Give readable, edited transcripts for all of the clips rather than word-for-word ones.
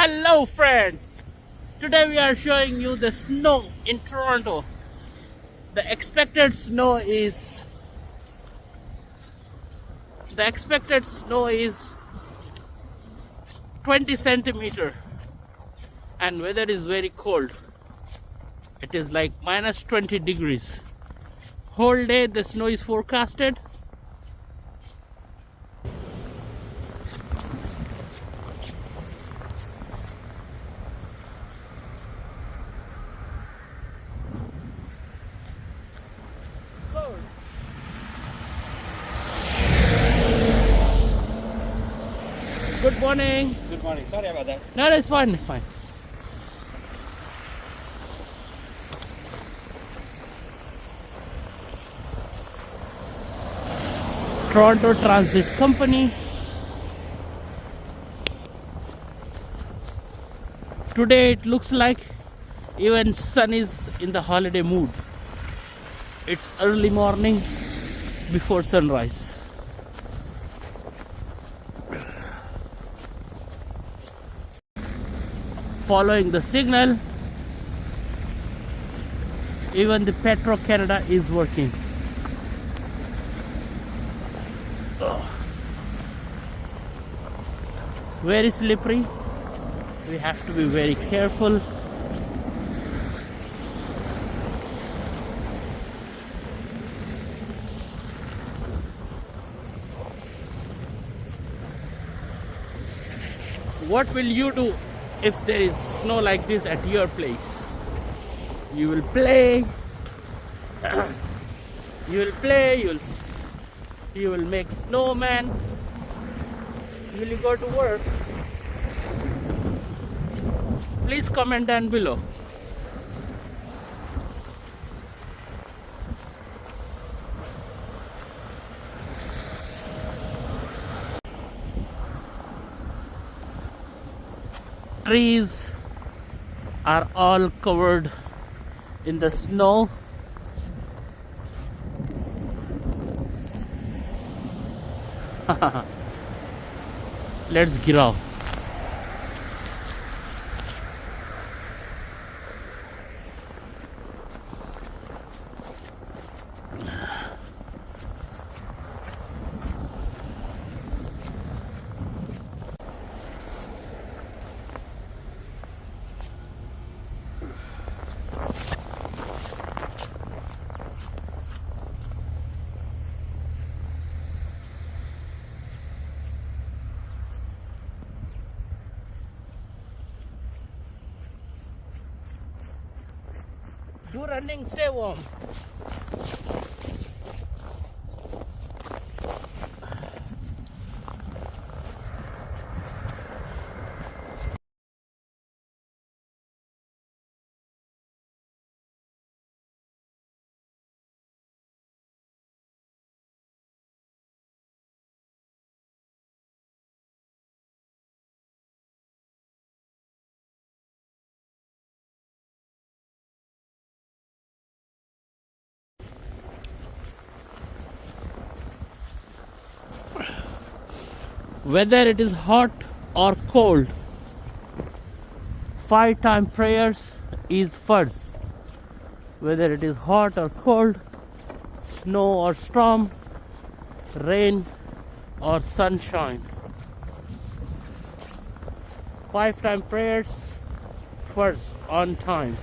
Hello friends! Today we are showing you the snow in Toronto. The expected snow is 20 centimeter and weather is very cold. It is like minus 20 degrees. Whole day the snow is forecasted. Good morning. Good morning. Sorry about that. No, it's fine, it's fine. Toronto Transit Company. Today it looks like even sun is in the holiday mood. It's early morning before sunrise. Following the signal, even the Petro-Canada is working. Very slippery. We have to be very careful. What will you do if there is snow like this at your place? You will play. You will make snowman. Will you go to work? Please comment down below. Trees are all covered in the snow. Let's get off. Do running, stay warm. Whether it is hot or cold, 5-time prayers is first. Whether it is hot or cold, snow or storm, rain or sunshine. 5-time prayers first on time.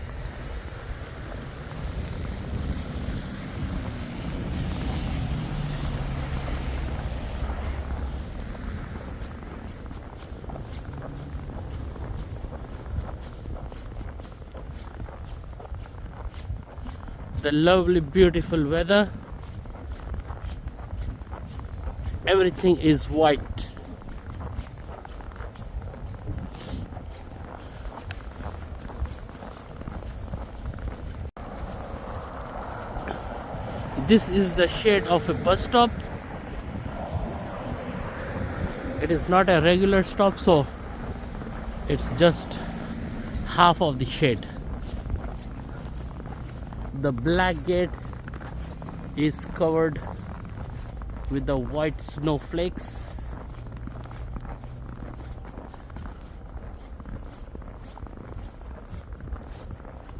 The lovely beautiful weather. Everything is white. This is the shade of a bus stop. It is not a regular stop, so it's just half of the shade. The black gate is covered with the white snowflakes.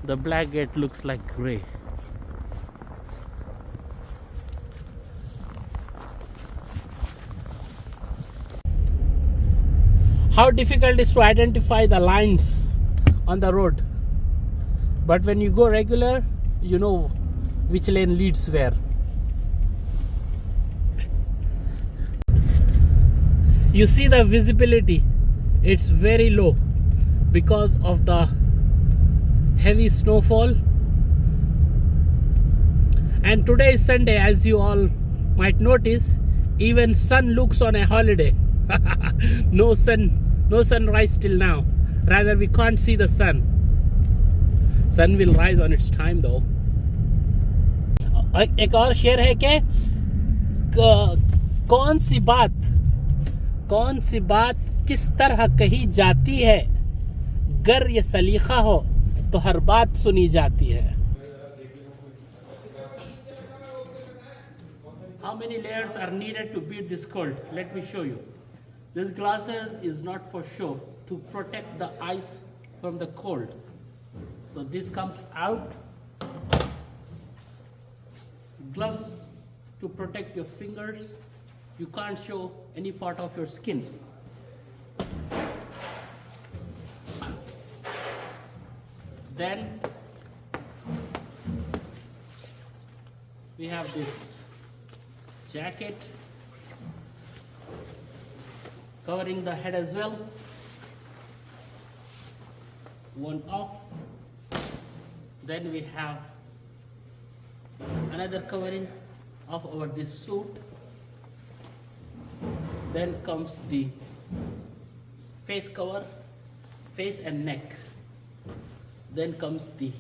The black gate looks like gray. How difficult it is to identify the lines on the road. But when you go regular, you know which lane leads where. You see the visibility, it's very low because of the heavy snowfall. And today is Sunday, as you all might notice. Even sun looks on a holiday. No sunrise till now. Rather, we can't see the sun. Sun will rise on its time though. एक और शेर है कि कौन सी बात किस तरह कही जाती है, गर ये सलीखा हो तो हर बात सुनी जाती है. How many layers are needed to beat this cold? Let me show you. This glasses is not for show, to protect the eyes from the cold. So this comes out. Gloves to protect your fingers. You can't show any part of your skin. Then we have this jacket covering the head as well. One off. Then we have another covering of over this suit. Then comes the face cover, face and neck. Then comes the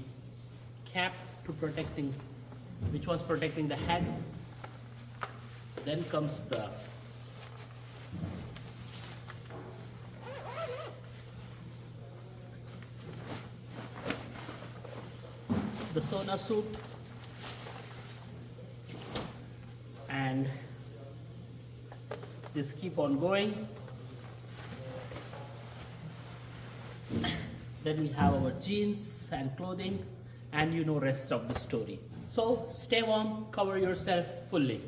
cap to protecting, which was protecting the head. Then comes the sauna suit, and this keep on going. Then we have our jeans and clothing, and you know rest of the story. So stay warm, cover yourself fully.